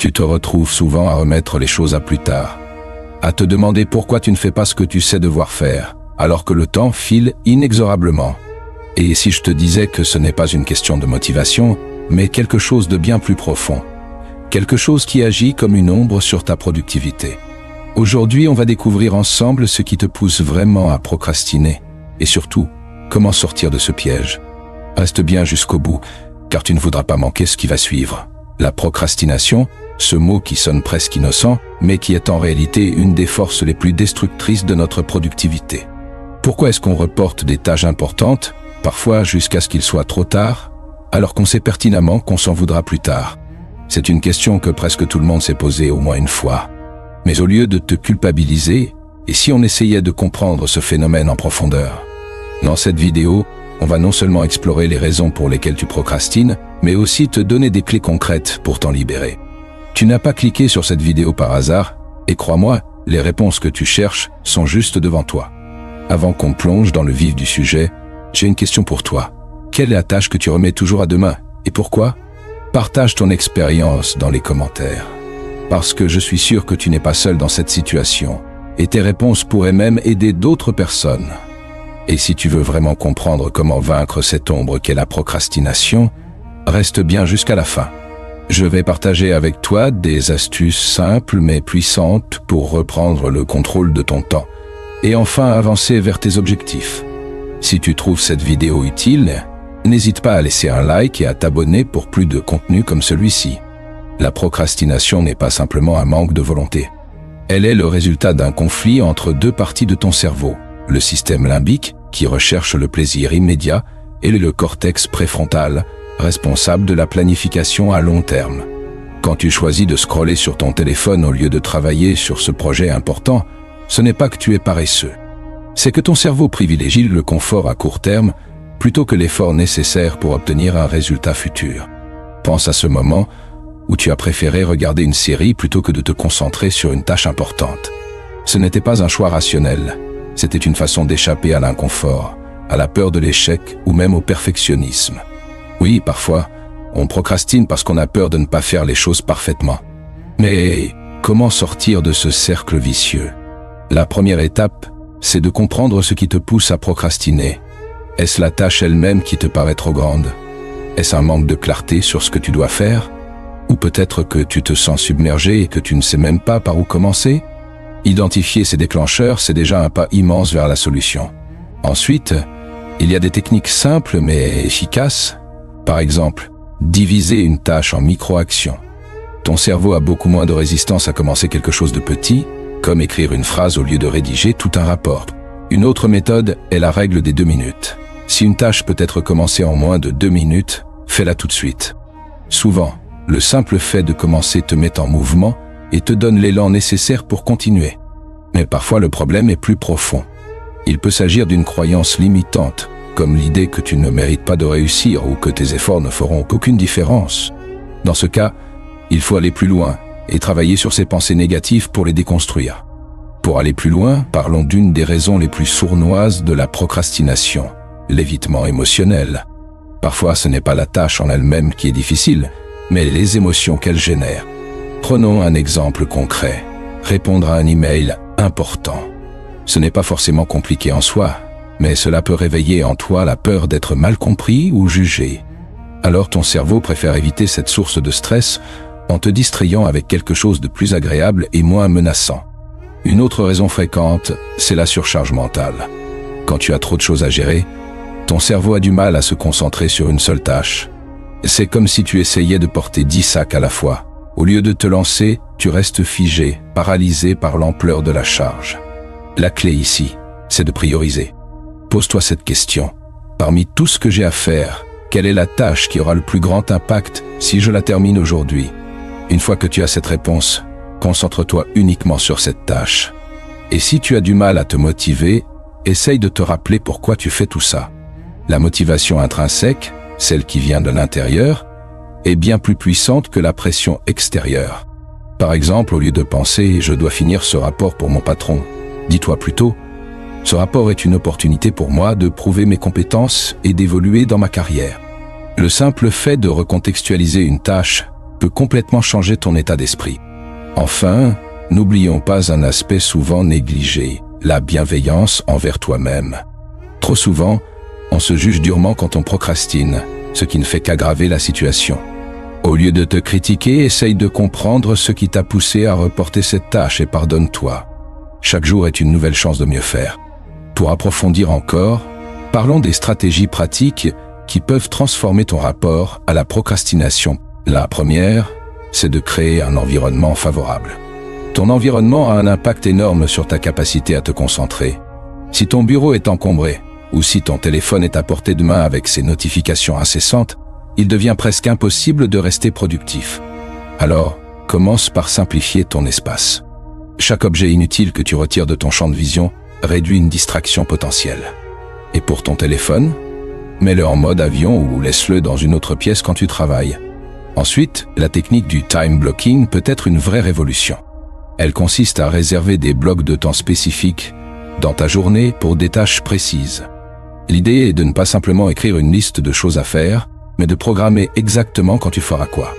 Tu te retrouves souvent à remettre les choses à plus tard, à te demander pourquoi tu ne fais pas ce que tu sais devoir faire, alors que le temps file inexorablement. Et si je te disais que ce n'est pas une question de motivation, mais quelque chose de bien plus profond, quelque chose qui agit comme une ombre sur ta productivité. Aujourd'hui, on va découvrir ensemble ce qui te pousse vraiment à procrastiner, et surtout, comment sortir de ce piège. Reste bien jusqu'au bout, car tu ne voudras pas manquer ce qui va suivre. La procrastination, ce mot qui sonne presque innocent, mais qui est en réalité une des forces les plus destructrices de notre productivité. Pourquoi est-ce qu'on reporte des tâches importantes, parfois jusqu'à ce qu'il soit trop tard, alors qu'on sait pertinemment qu'on s'en voudra plus tard? C'est une question que presque tout le monde s'est posée au moins une fois. Mais au lieu de te culpabiliser, et si on essayait de comprendre ce phénomène en profondeur? Dans cette vidéo, on va non seulement explorer les raisons pour lesquelles tu procrastines, mais aussi te donner des clés concrètes pour t'en libérer. Tu n'as pas cliqué sur cette vidéo par hasard, et crois-moi, les réponses que tu cherches sont juste devant toi. Avant qu'on plonge dans le vif du sujet, j'ai une question pour toi. Quelle est la tâche que tu remets toujours à demain, et pourquoi? Partage ton expérience dans les commentaires. Parce que je suis sûr que tu n'es pas seul dans cette situation, et tes réponses pourraient même aider d'autres personnes. Et si tu veux vraiment comprendre comment vaincre cette ombre qu'est la procrastination, reste bien jusqu'à la fin. Je vais partager avec toi des astuces simples mais puissantes pour reprendre le contrôle de ton temps et enfin avancer vers tes objectifs. Si tu trouves cette vidéo utile, n'hésite pas à laisser un like et à t'abonner pour plus de contenu comme celui-ci. La procrastination n'est pas simplement un manque de volonté. Elle est le résultat d'un conflit entre deux parties de ton cerveau. Le système limbique, qui recherche le plaisir immédiat, et le cortex préfrontal, responsable de la planification à long terme. Quand tu choisis de scroller sur ton téléphone au lieu de travailler sur ce projet important, ce n'est pas que tu es paresseux. C'est que ton cerveau privilégie le confort à court terme plutôt que l'effort nécessaire pour obtenir un résultat futur. Pense à ce moment où tu as préféré regarder une série plutôt que de te concentrer sur une tâche importante. Ce n'était pas un choix rationnel. C'était une façon d'échapper à l'inconfort, à la peur de l'échec ou même au perfectionnisme. Oui, parfois, on procrastine parce qu'on a peur de ne pas faire les choses parfaitement. Mais comment sortir de ce cercle vicieux? La première étape, c'est de comprendre ce qui te pousse à procrastiner. Est-ce la tâche elle-même qui te paraît trop grande? Est-ce un manque de clarté sur ce que tu dois faire? Ou peut-être que tu te sens submergé et que tu ne sais même pas par où commencer? Identifier ces déclencheurs, c'est déjà un pas immense vers la solution. Ensuite, il y a des techniques simples mais efficaces. Par exemple, diviser une tâche en micro-actions. Ton cerveau a beaucoup moins de résistance à commencer quelque chose de petit, comme écrire une phrase au lieu de rédiger tout un rapport. Une autre méthode est la règle des 2 minutes. Si une tâche peut être commencée en moins de 2 minutes, fais-la tout de suite. Souvent, le simple fait de commencer te met en mouvement et te donne l'élan nécessaire pour continuer. Mais parfois le problème est plus profond. Il peut s'agir d'une croyance limitante, comme l'idée que tu ne mérites pas de réussir ou que tes efforts ne feront aucune différence. Dans ce cas, il faut aller plus loin et travailler sur ces pensées négatives pour les déconstruire. Pour aller plus loin, parlons d'une des raisons les plus sournoises de la procrastination, l'évitement émotionnel. Parfois, ce n'est pas la tâche en elle-même qui est difficile, mais les émotions qu'elle génère. Prenons un exemple concret. Répondre à un email important. Ce n'est pas forcément compliqué en soi, mais cela peut réveiller en toi la peur d'être mal compris ou jugé. Alors ton cerveau préfère éviter cette source de stress en te distrayant avec quelque chose de plus agréable et moins menaçant. Une autre raison fréquente, c'est la surcharge mentale. Quand tu as trop de choses à gérer, ton cerveau a du mal à se concentrer sur une seule tâche. C'est comme si tu essayais de porter 10 sacs à la fois. Au lieu de te lancer, tu restes figé, paralysé par l'ampleur de la charge. La clé ici, c'est de prioriser. Pose-toi cette question. Parmi tout ce que j'ai à faire, quelle est la tâche qui aura le plus grand impact si je la termine aujourd'hui? Une fois que tu as cette réponse, concentre-toi uniquement sur cette tâche. Et si tu as du mal à te motiver, essaye de te rappeler pourquoi tu fais tout ça. La motivation intrinsèque, celle qui vient de l'intérieur, est bien plus puissante que la pression extérieure. Par exemple, au lieu de penser « je dois finir ce rapport pour mon patron », dis-toi plutôt « ce rapport est une opportunité pour moi de prouver mes compétences et d'évoluer dans ma carrière ». Le simple fait de recontextualiser une tâche peut complètement changer ton état d'esprit. Enfin, n'oublions pas un aspect souvent négligé, la bienveillance envers toi-même. Trop souvent, on se juge durement quand on procrastine, ce qui ne fait qu'aggraver la situation. Au lieu de te critiquer, essaye de comprendre ce qui t'a poussé à reporter cette tâche et pardonne-toi. Chaque jour est une nouvelle chance de mieux faire. Pour approfondir encore, parlons des stratégies pratiques qui peuvent transformer ton rapport à la procrastination. La première, c'est de créer un environnement favorable. Ton environnement a un impact énorme sur ta capacité à te concentrer. Si ton bureau est encombré, ou si ton téléphone est à portée de main avec ses notifications incessantes, il devient presque impossible de rester productif. Alors, commence par simplifier ton espace. Chaque objet inutile que tu retires de ton champ de vision réduit une distraction potentielle. Et pour ton téléphone, mets-le en mode avion ou laisse-le dans une autre pièce quand tu travailles. Ensuite, la technique du time blocking peut être une vraie révolution. Elle consiste à réserver des blocs de temps spécifiques dans ta journée pour des tâches précises. L'idée est de ne pas simplement écrire une liste de choses à faire, mais de programmer exactement quand tu feras quoi.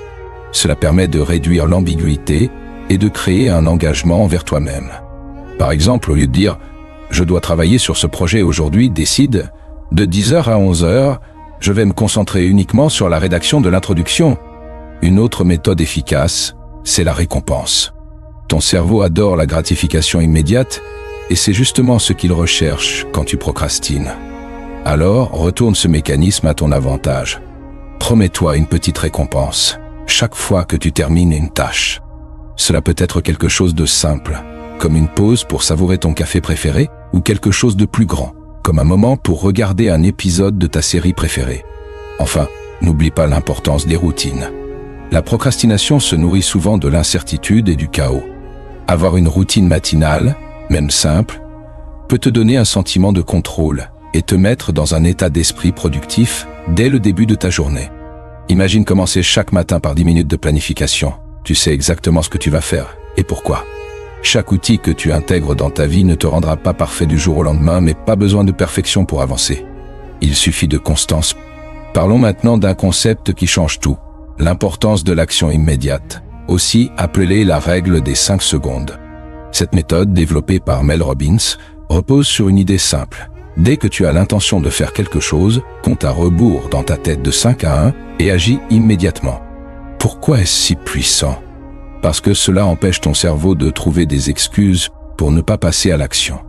Cela permet de réduire l'ambiguïté et de créer un engagement envers toi-même. Par exemple, au lieu de dire « Je dois travailler sur ce projet aujourd'hui », décide « De 10h à 11h, je vais me concentrer uniquement sur la rédaction de l'introduction ». Une autre méthode efficace, c'est la récompense. Ton cerveau adore la gratification immédiate et c'est justement ce qu'il recherche quand tu procrastines. Alors, retourne ce mécanisme à ton avantage. Promets-toi une petite récompense chaque fois que tu termines une tâche. Cela peut être quelque chose de simple, comme une pause pour savourer ton café préféré, ou quelque chose de plus grand, comme un moment pour regarder un épisode de ta série préférée. Enfin, n'oublie pas l'importance des routines. La procrastination se nourrit souvent de l'incertitude et du chaos. Avoir une routine matinale, même simple, peut te donner un sentiment de contrôle et te mettre dans un état d'esprit productif dès le début de ta journée. Imagine commencer chaque matin par 10 minutes de planification. Tu sais exactement ce que tu vas faire et pourquoi. Chaque outil que tu intègres dans ta vie ne te rendra pas parfait du jour au lendemain, mais pas besoin de perfection pour avancer. Il suffit de constance. Parlons maintenant d'un concept qui change tout, l'importance de l'action immédiate, aussi appelée la règle des 5 secondes. Cette méthode, développée par Mel Robbins, repose sur une idée simple. Dès que tu as l'intention de faire quelque chose, compte à rebours dans ta tête de 5 à 1 et agis immédiatement. Pourquoi est-ce si puissant? Parce que cela empêche ton cerveau de trouver des excuses pour ne pas passer à l'action.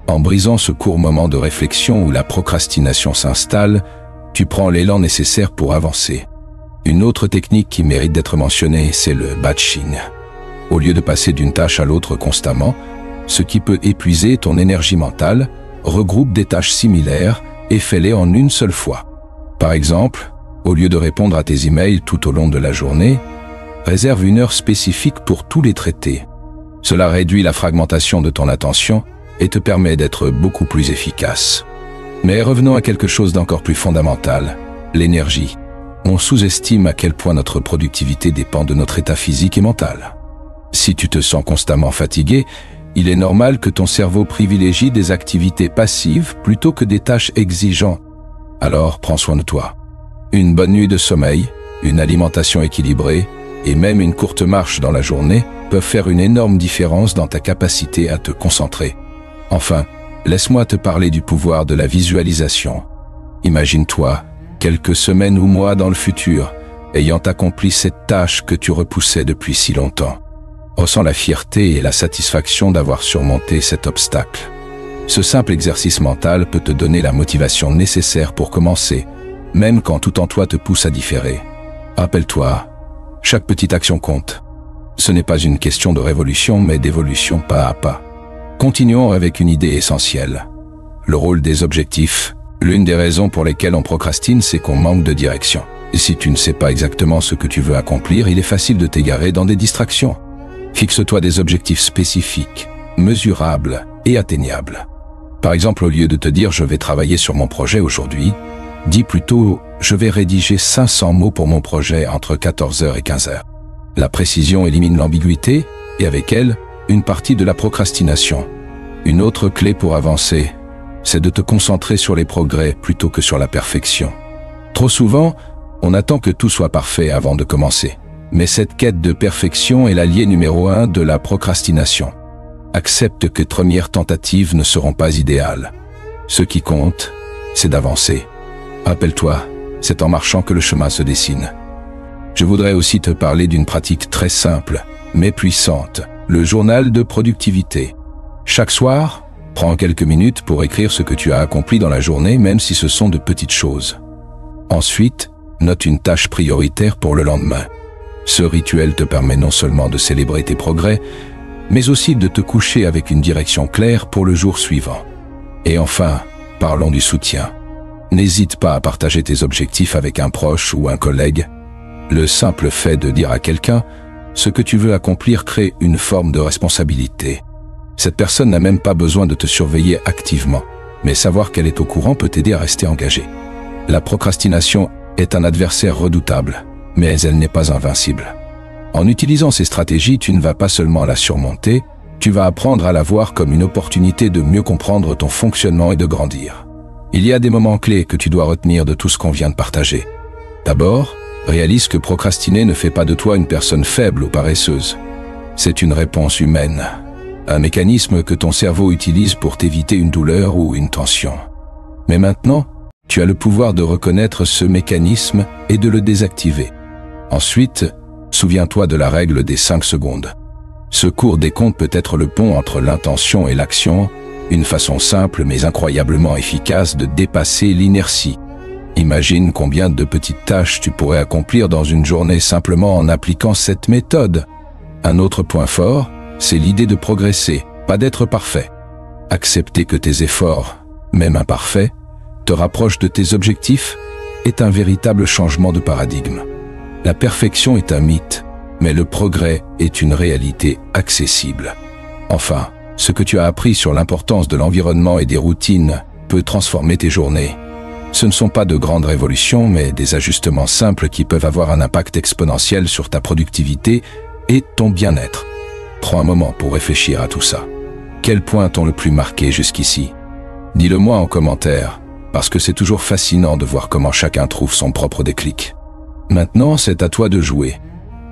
En brisant ce court moment de réflexion où la procrastination s'installe, tu prends l'élan nécessaire pour avancer. Une autre technique qui mérite d'être mentionnée, c'est le batching. Au lieu de passer d'une tâche à l'autre constamment, ce qui peut épuiser ton énergie mentale, regroupe des tâches similaires et fais-les en une seule fois. Par exemple, au lieu de répondre à tes emails tout au long de la journée, réserve une heure spécifique pour tous les traiter. Cela réduit la fragmentation de ton attention et te permet d'être beaucoup plus efficace. Mais revenons à quelque chose d'encore plus fondamental, l'énergie. On sous-estime à quel point notre productivité dépend de notre état physique et mental. Si tu te sens constamment fatigué, il est normal que ton cerveau privilégie des activités passives plutôt que des tâches exigeantes. Alors prends soin de toi. Une bonne nuit de sommeil, une alimentation équilibrée et même une courte marche dans la journée peuvent faire une énorme différence dans ta capacité à te concentrer. Enfin, laisse-moi te parler du pouvoir de la visualisation. Imagine-toi, quelques semaines ou mois dans le futur, ayant accompli cette tâche que tu repoussais depuis si longtemps. Ressens la fierté et la satisfaction d'avoir surmonté cet obstacle. Ce simple exercice mental peut te donner la motivation nécessaire pour commencer, même quand tout en toi te pousse à différer. Rappelle-toi, chaque petite action compte. Ce n'est pas une question de révolution, mais d'évolution pas à pas. Continuons avec une idée essentielle. Le rôle des objectifs. L'une des raisons pour lesquelles on procrastine, c'est qu'on manque de direction. Et si tu ne sais pas exactement ce que tu veux accomplir, il est facile de t'égarer dans des distractions. Fixe-toi des objectifs spécifiques, mesurables et atteignables. Par exemple, au lieu de te dire « je vais travailler sur mon projet aujourd'hui », dis plutôt « je vais rédiger 500 mots pour mon projet entre 14h et 15h ». La précision élimine l'ambiguïté et avec elle, une partie de la procrastination. Une autre clé pour avancer, c'est de te concentrer sur les progrès plutôt que sur la perfection. Trop souvent, on attend que tout soit parfait avant de commencer. Mais cette quête de perfection est l'allié numéro 1 de la procrastination. Accepte que tes premières tentatives ne seront pas idéales. Ce qui compte, c'est d'avancer. Rappelle-toi, c'est en marchant que le chemin se dessine. Je voudrais aussi te parler d'une pratique très simple, mais puissante, le journal de productivité. Chaque soir, prends quelques minutes pour écrire ce que tu as accompli dans la journée, même si ce sont de petites choses. Ensuite, note une tâche prioritaire pour le lendemain. Ce rituel te permet non seulement de célébrer tes progrès, mais aussi de te coucher avec une direction claire pour le jour suivant. Et enfin, parlons du soutien. N'hésite pas à partager tes objectifs avec un proche ou un collègue. Le simple fait de dire à quelqu'un ce que tu veux accomplir crée une forme de responsabilité. Cette personne n'a même pas besoin de te surveiller activement, mais savoir qu'elle est au courant peut t'aider à rester engagé. La procrastination est un adversaire redoutable, mais elle n'est pas invincible. En utilisant ces stratégies, tu ne vas pas seulement la surmonter, tu vas apprendre à la voir comme une opportunité de mieux comprendre ton fonctionnement et de grandir. Il y a des moments clés que tu dois retenir de tout ce qu'on vient de partager. D'abord, réalise que procrastiner ne fait pas de toi une personne faible ou paresseuse. C'est une réponse humaine, un mécanisme que ton cerveau utilise pour t'éviter une douleur ou une tension. Mais maintenant, tu as le pouvoir de reconnaître ce mécanisme et de le désactiver. Ensuite, souviens-toi de la règle des 5 secondes. Ce court décompte peut être le pont entre l'intention et l'action, une façon simple mais incroyablement efficace de dépasser l'inertie. Imagine combien de petites tâches tu pourrais accomplir dans une journée simplement en appliquant cette méthode. Un autre point fort, c'est l'idée de progresser, pas d'être parfait. Accepter que tes efforts, même imparfaits, te rapprochent de tes objectifs est un véritable changement de paradigme. La perfection est un mythe, mais le progrès est une réalité accessible. Enfin, ce que tu as appris sur l'importance de l'environnement et des routines peut transformer tes journées. Ce ne sont pas de grandes révolutions, mais des ajustements simples qui peuvent avoir un impact exponentiel sur ta productivité et ton bien-être. Prends un moment pour réfléchir à tout ça. Quels points t'ont le plus marqué jusqu'ici? Dis-le-moi en commentaire, parce que c'est toujours fascinant de voir comment chacun trouve son propre déclic. Maintenant, c'est à toi de jouer.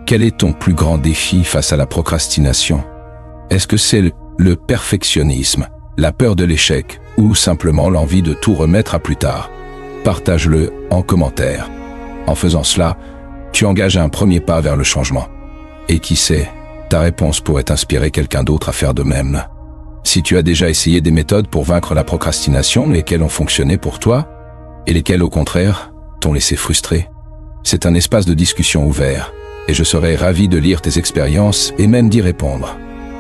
Quel est ton plus grand défi face à la procrastination? Est-ce que c'est le perfectionnisme, la peur de l'échec ou simplement l'envie de tout remettre à plus tard? Partage-le en commentaire. En faisant cela, tu engages un premier pas vers le changement. Et qui sait, ta réponse pourrait inspirer quelqu'un d'autre à faire de même. Si tu as déjà essayé des méthodes pour vaincre la procrastination, lesquelles ont fonctionné pour toi, et lesquelles au contraire t'ont laissé frustré, c'est un espace de discussion ouvert, et je serai ravi de lire tes expériences et même d'y répondre.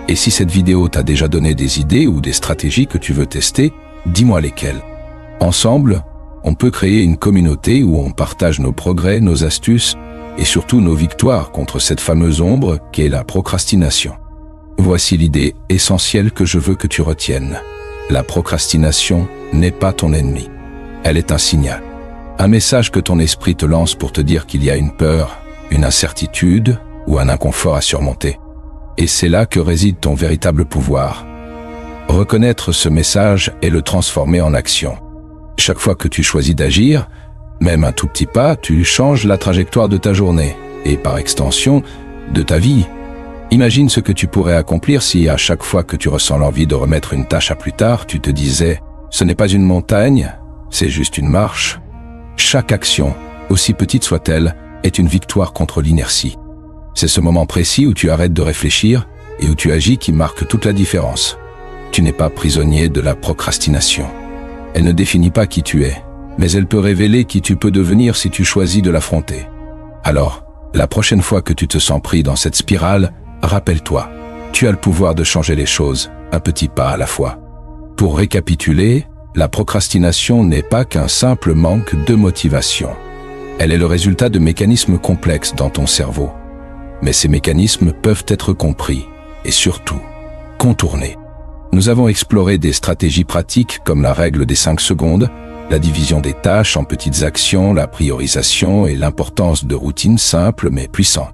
Et si cette vidéo t'a déjà donné des idées ou des stratégies que tu veux tester, dis-moi lesquelles. Ensemble, on peut créer une communauté où on partage nos progrès, nos astuces et surtout nos victoires contre cette fameuse ombre qu'est la procrastination. Voici l'idée essentielle que je veux que tu retiennes. La procrastination n'est pas ton ennemi. Elle est un signal. Un message que ton esprit te lance pour te dire qu'il y a une peur, une incertitude ou un inconfort à surmonter. Et c'est là que réside ton véritable pouvoir. Reconnaître ce message et le transformer en action. Chaque fois que tu choisis d'agir, même un tout petit pas, tu changes la trajectoire de ta journée et par extension, de ta vie. Imagine ce que tu pourrais accomplir si à chaque fois que tu ressens l'envie de remettre une tâche à plus tard, tu te disais « ce n'est pas une montagne, c'est juste une marche ». Chaque action, aussi petite soit-elle, est une victoire contre l'inertie. C'est ce moment précis où tu arrêtes de réfléchir et où tu agis qui marque toute la différence. Tu n'es pas prisonnier de la procrastination. Elle ne définit pas qui tu es, mais elle peut révéler qui tu peux devenir si tu choisis de l'affronter. Alors, la prochaine fois que tu te sens pris dans cette spirale, rappelle-toi, tu as le pouvoir de changer les choses, un petit pas à la fois. Pour récapituler, la procrastination n'est pas qu'un simple manque de motivation. Elle est le résultat de mécanismes complexes dans ton cerveau. Mais ces mécanismes peuvent être compris et surtout contournés. Nous avons exploré des stratégies pratiques comme la règle des 5 secondes, la division des tâches en petites actions, la priorisation et l'importance de routines simples mais puissantes.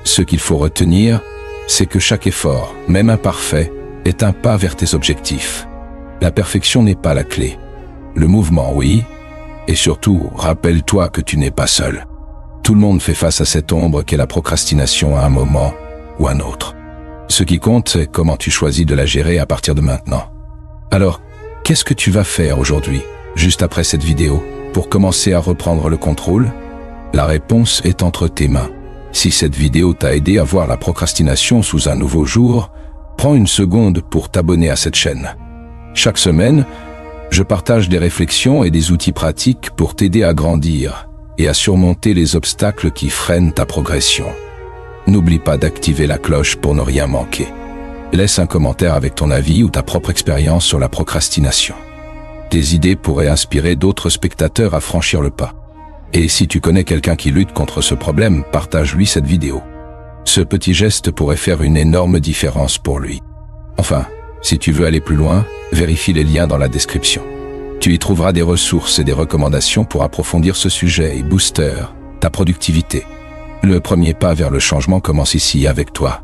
Ce qu'il faut retenir, c'est que chaque effort, même imparfait, est un pas vers tes objectifs. La perfection n'est pas la clé. Le mouvement, oui. Et surtout, rappelle-toi que tu n'es pas seul. Tout le monde fait face à cette ombre qu'est la procrastination à un moment ou un autre. Ce qui compte, c'est comment tu choisis de la gérer à partir de maintenant. Alors, qu'est-ce que tu vas faire aujourd'hui, juste après cette vidéo, pour commencer à reprendre le contrôle? La réponse est entre tes mains. Si cette vidéo t'a aidé à voir la procrastination sous un nouveau jour, prends une seconde pour t'abonner à cette chaîne. Chaque semaine, je partage des réflexions et des outils pratiques pour t'aider à grandir et à surmonter les obstacles qui freinent ta progression. N'oublie pas d'activer la cloche pour ne rien manquer. Laisse un commentaire avec ton avis ou ta propre expérience sur la procrastination. Tes idées pourraient inspirer d'autres spectateurs à franchir le pas. Et si tu connais quelqu'un qui lutte contre ce problème, partage-lui cette vidéo. Ce petit geste pourrait faire une énorme différence pour lui. Enfin, si tu veux aller plus loin, vérifie les liens dans la description. Tu y trouveras des ressources et des recommandations pour approfondir ce sujet et booster ta productivité. Le premier pas vers le changement commence ici avec toi.